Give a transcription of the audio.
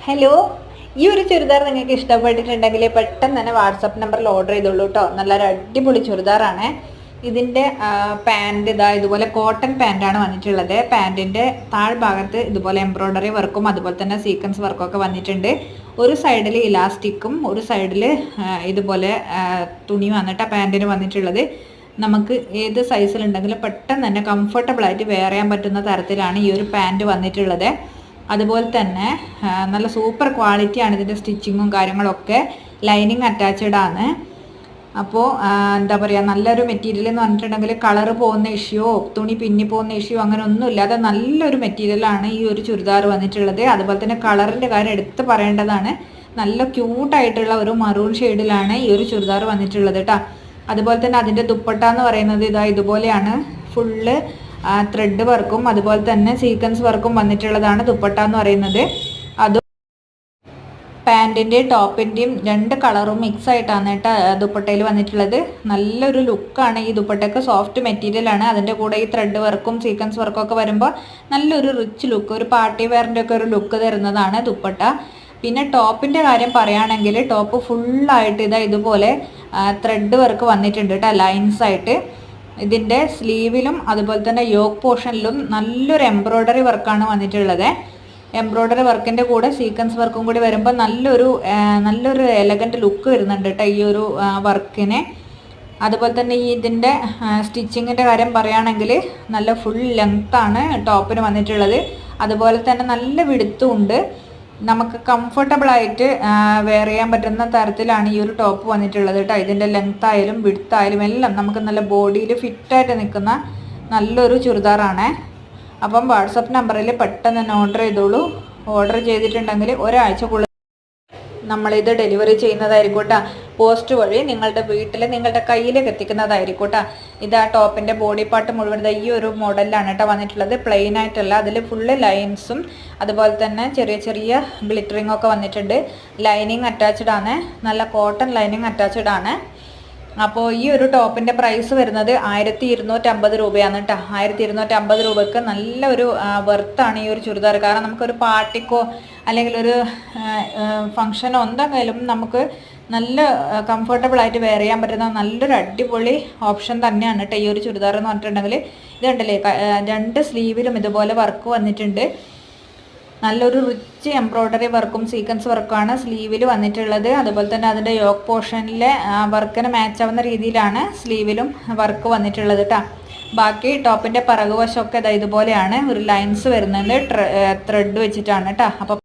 Hello, ഈ ഒരു ചുരിദാർ നിങ്ങൾക്ക് ഇഷ്ടപ്പെട്ടിട്ടുണ്ടെങ്കിൽ പെട്ടെന്ന് തന്നെ വാട്സപ്പ് നമ്പറിൽ ഓർഡർ ചെയ്തോളൂ കേട്ടോ. നല്ലൊരു അടിപൊളി ചുരിദാറാണ്. ഇതിൻ്റെ പാൻറ് ഇതുപോലെ കോട്ടൺ പാൻറ്റാണ് വന്നിട്ടുള്ളത്. പാൻറ്റിൻ്റെ താഴ്ഭാഗത്ത് ഇതുപോലെ എംബ്രോയ്ഡറി വർക്കും അതുപോലെ തന്നെ സീക്വൻസ് വർക്കും ഒക്കെ വന്നിട്ടുണ്ട്. ഒരു സൈഡിൽ ഇലാസ്റ്റിക്കും ഒരു സൈഡിൽ ഇതുപോലെ തുണി വന്നിട്ട് പാൻറ്റിന് വന്നിട്ടുള്ളത്. നമുക്ക് ഏത് സൈസിലുണ്ടെങ്കിലും പെട്ടെന്ന് തന്നെ കംഫർട്ടബിളായിട്ട് വെയർ ചെയ്യാൻ പറ്റുന്ന തരത്തിലാണ് ഈ ഒരു പാൻറ് വന്നിട്ടുള്ളത്. അതുപോലെ തന്നെ നല്ല സൂപ്പർ ക്വാളിറ്റിയാണ് ഇതിൻ്റെ സ്റ്റിച്ചിങ്ങും കാര്യങ്ങളൊക്കെ. ലൈനിങ് അറ്റാച്ച്ഡ് ആണ്. അപ്പോൾ എന്താ പറയുക, നല്ലൊരു മെറ്റീരിയൽ എന്ന് പറഞ്ഞിട്ടുണ്ടെങ്കിൽ കളറ് പോകുന്ന ഇഷ്യൂ, തുണി പിന്നി പോകുന്ന ഇഷ്യൂ അങ്ങനെ ഒന്നുമില്ലാതെ നല്ലൊരു മെറ്റീരിയലാണ് ഈ ഒരു ചുരിദാർ വന്നിട്ടുള്ളത്. അതുപോലെ തന്നെ കളറിൻ്റെ കാര്യം എടുത്ത് പറയേണ്ടതാണ്. നല്ല ക്യൂട്ടായിട്ടുള്ള ഒരു മറൂൺ ഷെയ്ഡിലാണ് ഈ ഒരു ചുരിദാർ വന്നിട്ടുള്ളത് കേട്ടോ. അതുപോലെ തന്നെ അതിൻ്റെ ദുപ്പട്ട എന്ന് പറയുന്നത് ഇതുപോലെയാണ്. ഫുള്ള് ത്രെഡ് വർക്കും അതുപോലെ തന്നെ സീക്വൻസ് വർക്കും വന്നിട്ടുള്ളതാണ് ദുപ്പട്ട എന്ന് പറയുന്നത്. അതും പാൻറ്റിൻ്റെയും ടോപ്പിൻ്റെയും രണ്ട് കളറും മിക്സ് ആയിട്ടാണ് കേട്ടോ ദുപ്പട്ടയിൽ വന്നിട്ടുള്ളത്. നല്ലൊരു ലുക്കാണ് ഈ ദുപ്പട്ടയ്ക്ക്. സോഫ്റ്റ് മെറ്റീരിയലാണ്. അതിൻ്റെ കൂടെ ഈ ത്രെഡ് വർക്കും സീക്വൻസ് വർക്കും ഒക്കെ വരുമ്പോൾ നല്ലൊരു റിച്ച് ലുക്ക്, ഒരു പാർട്ടി വെയറിൻ്റെ ഒക്കെ ഒരു ലുക്ക് തരുന്നതാണ് ദുപ്പട്ട. പിന്നെ ടോപ്പിൻ്റെ കാര്യം പറയുകയാണെങ്കിൽ ടോപ്പ് ഫുള്ളായിട്ട് ഇതുപോലെ ത്രെഡ് വർക്ക് വന്നിട്ടുണ്ട് കേട്ടോ, ലൈൻസ് ആയിട്ട്. ഇതിൻ്റെ സ്ലീവിലും അതുപോലെ തന്നെ യോക്ക് പോർഷനിലും നല്ലൊരു എംബ്രോയ്ഡറി വർക്കാണ് വന്നിട്ടുള്ളത്. എംബ്രോയ്ഡറി വർക്കിൻ്റെ കൂടെ സീക്വൻസ് വർക്കും കൂടി വരുമ്പോൾ നല്ലൊരു എലഗൻറ്റ് ലുക്ക് വരുന്നുണ്ട് കേട്ടോ ഈ ഒരു വർക്കിന്. അതുപോലെ തന്നെ ഇതിൻ്റെ സ്റ്റിച്ചിങ്ങിൻ്റെ കാര്യം പറയുകയാണെങ്കിൽ നല്ല ഫുൾ ലെങ്ത്താണ് ടോപ്പിന് വന്നിട്ടുള്ളത്. അതുപോലെ തന്നെ നല്ല വിടുത്തും ഉണ്ട്. നമുക്ക് കംഫർട്ടബിളായിട്ട് വെയർ ചെയ്യാൻ പറ്റുന്ന തരത്തിലാണ് ഈ ഒരു ടോപ്പ് വന്നിട്ടുള്ളത് കേട്ടോ. ഇതിൻ്റെ ലെങ്ത് ആയാലും വിഡ്ത്ത് ആയാലും എല്ലാം നമുക്ക് നല്ല ബോഡിയിൽ ഫിറ്റായിട്ട് നിൽക്കുന്ന നല്ലൊരു ചുരിദാറാണ്. അപ്പം വാട്സപ്പ് നമ്പറിൽ പെട്ടെന്ന് തന്നെ ഓർഡർ ചെയ്തോളൂ. ഓർഡർ ചെയ്തിട്ടുണ്ടെങ്കിൽ ഒരാഴ്ചക്കുള്ളിൽ നമ്മളിത് ഡെലിവറി ചെയ്യുന്നതായിരിക്കും കേട്ടോ. പോസ്റ്റ് വഴി നിങ്ങളുടെ വീട്ടിൽ നിങ്ങളുടെ കയ്യിലേക്ക് എത്തിക്കുന്നതായിരിക്കും കേട്ടോ. ഇത് ആ ടോപ്പിൻ്റെ ബോഡി പാർട്ട് മുഴുവൻ ഈ ഒരു മോഡലിലാണ് കേട്ടോ വന്നിട്ടുള്ളത്. പ്ലെയിൻ ആയിട്ടല്ല, അതിൽ ഫുള്ള് ലൈൻസും അതുപോലെ തന്നെ ചെറിയ ചെറിയ ഗ്ലിറ്ററിങ് ഒക്കെ വന്നിട്ടുണ്ട്. ലൈനിങ് അറ്റാച്ച്ഡ് ആണ്, നല്ല കോട്ടൺ ലൈനിങ് അറ്റാച്ച്ഡ് ആണ്. അപ്പോൾ ഈ ഒരു ടോപ്പിൻ്റെ പ്രൈസ് വരുന്നത് 1250 രൂപയാണ് കേട്ടോ. 1250 രൂപയ്ക്ക് നല്ലൊരു വെർത്താണ് ഈ ഒരു ചുരിദാർ. കാരണം നമുക്കൊരു പാർട്ടിക്കോ അല്ലെങ്കിൽ ഒരു ഫങ്ഷനോ എന്തെങ്കിലും നമുക്ക് നല്ല കംഫർട്ടബിളായിട്ട് വെയർ ചെയ്യാൻ പറ്റുന്ന നല്ലൊരു അടിപൊളി ഓപ്ഷൻ തന്നെയാണ് കേട്ടോ ഈ ഒരു ചുരിദാർ എന്ന് പറഞ്ഞിട്ടുണ്ടെങ്കിൽ. ഇതുണ്ടല്ലേ, രണ്ട് സ്ലീവിലും ഇതുപോലെ വർക്ക് വന്നിട്ടുണ്ട്. നല്ലൊരു റിച്ച് എംബ്രോയ്ഡറി വർക്കും സീക്വൻസ് വർക്കുമാണ് സ്ലീവിൽ വന്നിട്ടുള്ളത്. അതുപോലെ തന്നെ അതിൻ്റെ യോക്ക് പോർഷനിലെ വർക്കിന് മാച്ച് ആവുന്ന രീതിയിലാണ് സ്ലീവിലും വർക്ക് വന്നിട്ടുള്ളത് കേട്ടോ. ബാക്കി ടോപ്പിൻ്റെ പിറകുവശമൊക്കെ ഇതുപോലെയാണ്, ഒരു ലൈൻസ് വരുന്നത് ത്രെഡ് വെച്ചിട്ടാണ് കേട്ടോ. അപ്പോൾ